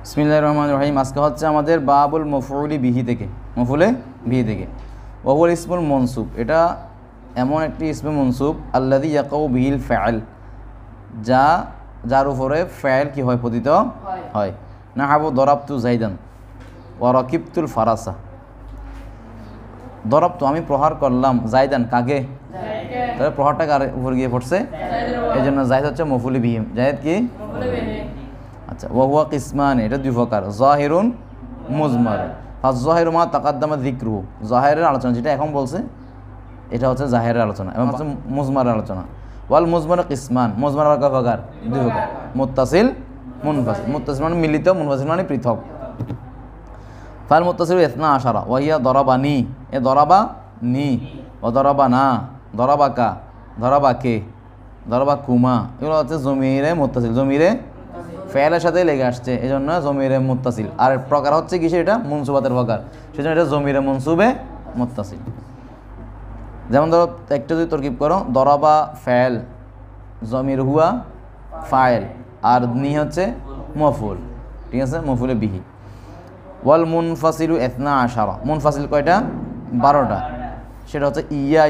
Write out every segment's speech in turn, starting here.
বিসমিল্লাহির রহমানির রহিম। আজকে হচ্ছে আমাদের বাবুল মফউলি বিহি থেকে, মফউলে বিহি থেকে। ওয়াহুল ইসমুল মনসুব, এটা এমন একটি ইসমে মনসুব আল্লাযী ইয়াকাউ বিহিল ফাইল, যার উপরে ফাইল কি হয়, পতিত হয়। নাহাবু দরাবতু জাইদান ওয়া রাকিবতুল ফারাসা। দরাবতু আমি প্রহার করলাম, জাইদান কাকে, তাহলে প্রহারটা কার উপর গিয়ে পড়ছে, এই জন্য জাহিদ হচ্ছে মফউলি বিহি। জাহিদ কি? আচ্ছা, ওয়াহুয়া কিসমান, এটা দুই প্রকার, জাহিরুন মুজমার। ফাজ জাহিরু মা তাকাদ্দামা যিকরুহু, জাহিরের আলোচনা যেটা এখন বলছে এটা হচ্ছে জাহিরের আলোচনা, এবং হচ্ছে মুজমারের আলোচনা। ওয়াল মুজমার কিসমান, মুজমার কয় প্রকার? দুই প্রকার, মুত্তাসিল মুনফাসিল। মুত্তাসিল মানে মিলিত, মুনফাসিল মানে পৃথক। ফাল মুত্তাসিল ইসনা আশারা ওয়াহিয়া দরাবানি, এ দরাবানি, ও দরাবানা, দরাবাকা, দরাবাকে, দরাবাকুমা, এগুলো হচ্ছে জমিরে মুত্তাসিল, জমিরে ফেলের সাথে লেগে আসছে, এই জন্য জমিরে মুত্তাসিল। আর প্রকার হচ্ছে কিসে, এটা মনসুবাতের প্রকার, সেজন্য এটা জমিরে মনসুবে মুত্তাসিল। যেমন ধরো একটা যদি তরকিব করো, দরাবা ফেল, জমির হুয়া ফাইল, আর নি হচ্ছে মফুল, ঠিক আছে, মফুলে বিহি। ওয়াল মুনফাসিলু ইসনা আশারা, মুনফাসিল কয়টা? 12টা। সেটা হচ্ছে ইয়া,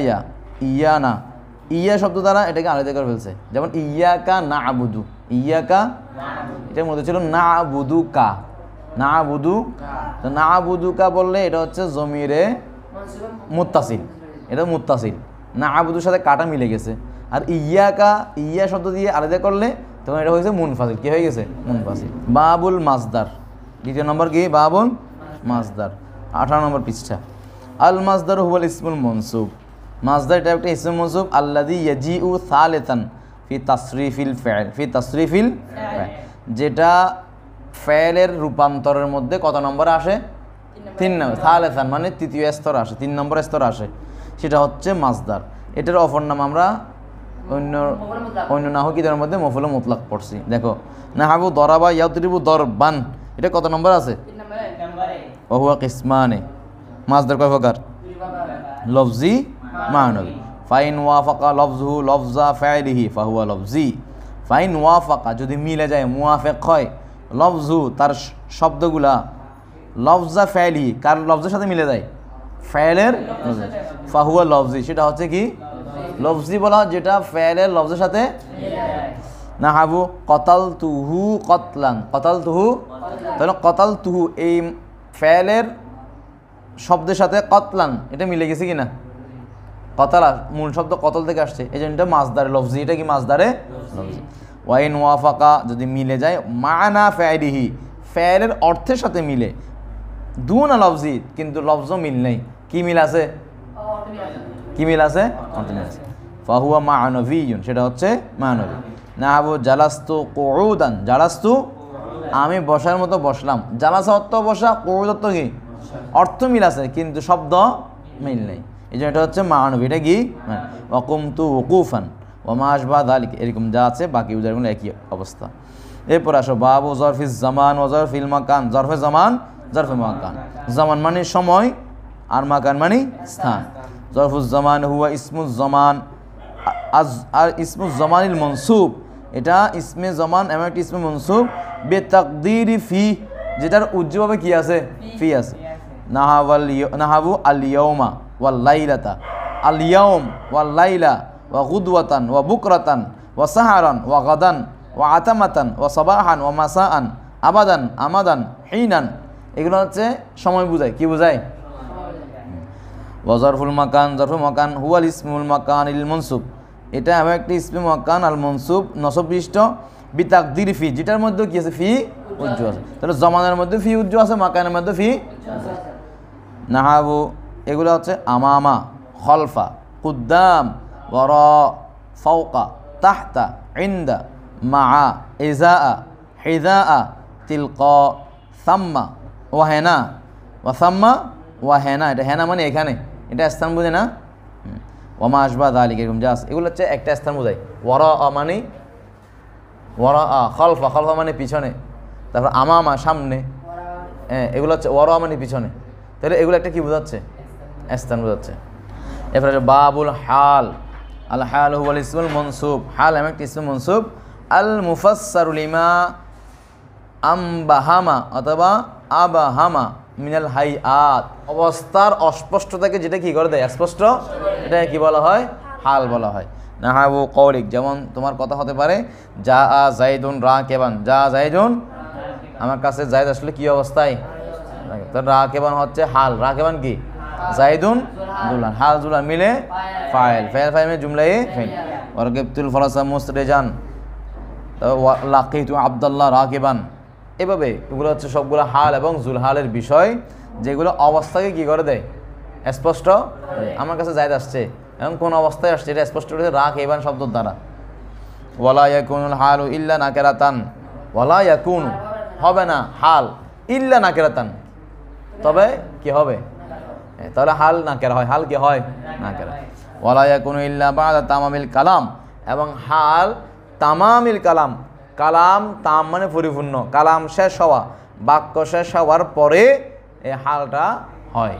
ইয়া না, ইয়া শব্দ দ্বারা এটাকে আলাদা করে ফেলছে। যেমন ইয়াকা না আবুদু, ইয়াকা এটার মধ্যে ছিল না আবুদুকা, না আবুদু, তো না আবুদুকা বললে এটা হচ্ছে জমিরে মুত্তাসিল, এটা মুত্তাসিল, না আবুদুর সাথে কাটা মিলে গেছে। আর ইয়াকা, ইয়া শব্দ দিয়ে আলাদা করলে তখন এটা হয়েছে মুনফাসিল। কি হয়ে গেছে? মুনফাসিল। বাবুল মাসদার, দ্বিতীয় নম্বর কি? বাবুল মাসদার, 18 নম্বর পৃষ্ঠা। আল মাসদার হুয়াল ইসমুল মনসুব, মাসদার এটা একটা ইসমে মনসুব আল্লাযী ইয়াজিউ সালিসান ফি তাসরিফিল ফাইল, ফি তাসরিফিল ফাইল, যেটা ফাইলের রূপান্তরের মধ্যে কত নম্বরে আসে? 3 নম্বর। সালিসান মানে তৃতীয় স্তর আসে, 3 নম্বর স্তর আসে, সেটা হচ্ছে মাসদার। এটার অপর নাম আমরা অন্য নাহু কিতাবের মধ্যে মফউল মুতলাক পড়ছি। দেখো, নাহাবু দরাবা ইয়াদরিবু দরবান, এটা কত নম্বর আছে? 3 নম্বরে। ওয়া হুয়া কিসমানে, মাসদার কয় প্রকার? লফজি, মানবী। ফাইন ওয়াফাকা লফজুহু লফজা ফাইলিহি ফাহুয়া লফজি। ফাইন ওয়াফাকা, যদি মিলে যায়, মুওয়াফিক হয়, লফজু তার শব্দগুলা, লফজা ফাইলিহি কার লফজের সাথে মিলে যায়, ফাইলের, ফাহুয়া লফজি, সেটা হচ্ছে কি? লফজি বলা হয় যেটা ফাইলের লফজের সাথে। নাহাবু কতালতুহু কতলান, কতালতুহু, তাহলে কতালতুহু এই ফাইলের শব্দের সাথে কতলান এটা মিলে গেছে কিনা? কতালা মূল শব্দ কতল থেকে আসছে, এই জন্য এটা মাসদারে লফজি, এটা কি? মাসদারে লফজি। ওয়াইন ওয়াফাকা, যদি মিলে যায়, মানা ফাইলিহি ফাইলের অর্থের সাথে মিলে, দুনা লফজি কিন্তু লফজ মিল নেই, কি মিল আছে? কি মিল আছে? অর্থ মিল আছে। ফাহুয়া মানবিয়ুন, সেটা হচ্ছে মানবী। নাহাবু জালাস্তু কুউদান, জালাস্তু আমি বসার মতো বসলাম, জালাসা অর্থ বসা, কুউদ অর্থ কি? অর্থ মিল আছে কিন্তু শব্দ মিল নেই, এই জন্য এটা হচ্ছে মানবী। এটা কি? ওয়াকুমতু ওকুফান ওয়া মা আশবা যালিক, এরকম যা আছে বাকি উদাহরণগুলো একই অবস্থা। এরপর আসো বাবু জরফিজ জামান ওয়া জরফিল মাকান। জরফে জামান, জরফে মাকান। জামান মানে সময়, আর মাকান মানে স্থান। জরফুজ জামান হুয়া ইসমুজ জামান, আর ইসমুজ জামানিল মনসুব, এটা ইসমে জামান এমন একটি ইসমে মনসুব বে তাকদীরি ফি, যেটার উজ্জ্বলভাবে কি আছে? ফি আছে। নাহাবু আল ইয়াউমা ওয়াল লাইলাতা, আল ইয়াউম ওয়াল লাইলা ওয়া গুদওয়াতান ওয়া বুকরাতান ওয়া সাহারান ওয়া গাদান ওয়া আতামাতান ওয়া সাবাহান ওয়া মাসাআন আবাদান আমাদান হিনান, এগুলো হচ্ছে সময় বোঝায়। কি বোঝায়? ওয়া জরফুল মাকান, জরফুল মাকান হুয়াল ইসমুল মাকানিল মনসুব, এটা এমন একটি ইসমে মাকান আল মনসুব নসববিষ্ট বি তাকদীরি ফি, যেটার মধ্যে কি আছে? ফি উজ্জ আছে। তাহলে জমানের মধ্যে ফি উজ্জ আছে, মাকানের মধ্যে ফি। নাহাবু এগুলো হচ্ছে আমামা, খলফা, কুদ্দাম, ওয়ারা, ফাওকা, তাহতা, ইনদা, মাআ, ইজাআ, হিদাআ, তিলকা, সাম্মা, ওয়াহেনা, ওয়াসাম্মা, ওয়াহেনা, এটা হেনা মানে এখানে, এটা স্থান বোঝে না? ওয়ামা আশবা যালিক, এরকম যা আছে এগুলো হচ্ছে একটা স্থান বোঝায়। ওয়ারা মানে ওয়ারা, খলফা, খলফা মানে পিছনে, তারপর আমামা সামনে, এগুলো হচ্ছে ওয়ারা মানে পিছনে, তাহলে এগুলো একটা কি বোঝাচ্ছে? স্থান বোঝাচ্ছে। এরপরে বাবুল হাল, আল হাল হুয়াল ইসমুল মনসুব, হাল এমন একটি ইসমে মনসুব আল মুফাসসারু লিমা আমবাহামা অথবা আবাহামা মিনাল হাইআত, অবস্থার অস্পষ্টতাকে যেটা কি করে দেয় স্পষ্ট, এটা কি বলা হয়? হাল বলা হয়। নাহাবু কৌলিক, যেমন তোমার কথা হতে পারে যা আ জাইদুন রাকিবান, যা জাইদুন, আমার কাছে জাইদ আসলে কি অবস্থায়? তো রাকিবান হচ্ছে হাল, রাকিবান কি? জাইদুন জুলান, হাল জুলান মিলে ফাইল, ফাইল ফাইল में जुमला फाइल। और गिब्तुल फरसा मुस्रिजान, তো লাকিতু আব্দুল্লাহ রাকিবান। এভাবে এগুলো হচ্ছে সবগুলো হাল এবং জুলহালের বিষয়, যেগুলো অবস্থাকে কি করে দেয় স্পষ্ট। আমার কাছে জায়েদ আসছে এবং কোন অবস্থায় আসছে এটা স্পষ্ট করে রাকিবান শব্দের দ্বারা। ওয়ালা ইয়াকুনুল হালু ইল্লা নাকিরাতান, ওয়ালা ইয়াকুনু হবে না হাল ইল্লা নাকিরাতান, তবে কি হবে? তাহলে হাল নাকেরা হয়, হাল কি হয়? নাকেরা। ওয়ালা ইয়াকুনু ইল্লা বা'দা তামামিল কালাম, এবং হাল তামামিল কালাম, কালাম তাম মানে পরিপূর্ণ, কালাম শেষ হওয়া, বাক্য শেষ হওয়ার পরে এই হালটা হয়।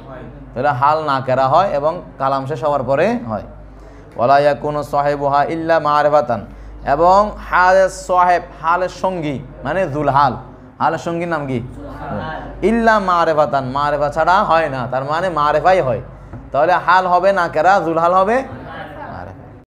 তাহলে হাল নাকেরা হয় এবং কালাম শেষ হওয়ার পরে হয়। ওয়ালা ইয়াকুনু সাহিবুহা ইল্লা মা'রিফাতান, এবং হালের সাহেব, হালের সঙ্গী মানে জুলহাল, হালের সঙ্গীর নাম কি? ইল্লা মা'রিফাতান, মা'রিফা ছাড়া হয় না, তার মানে মা'রিফাই হয়। তাহলে হাল হবে নাকেরা, জুলহাল হবে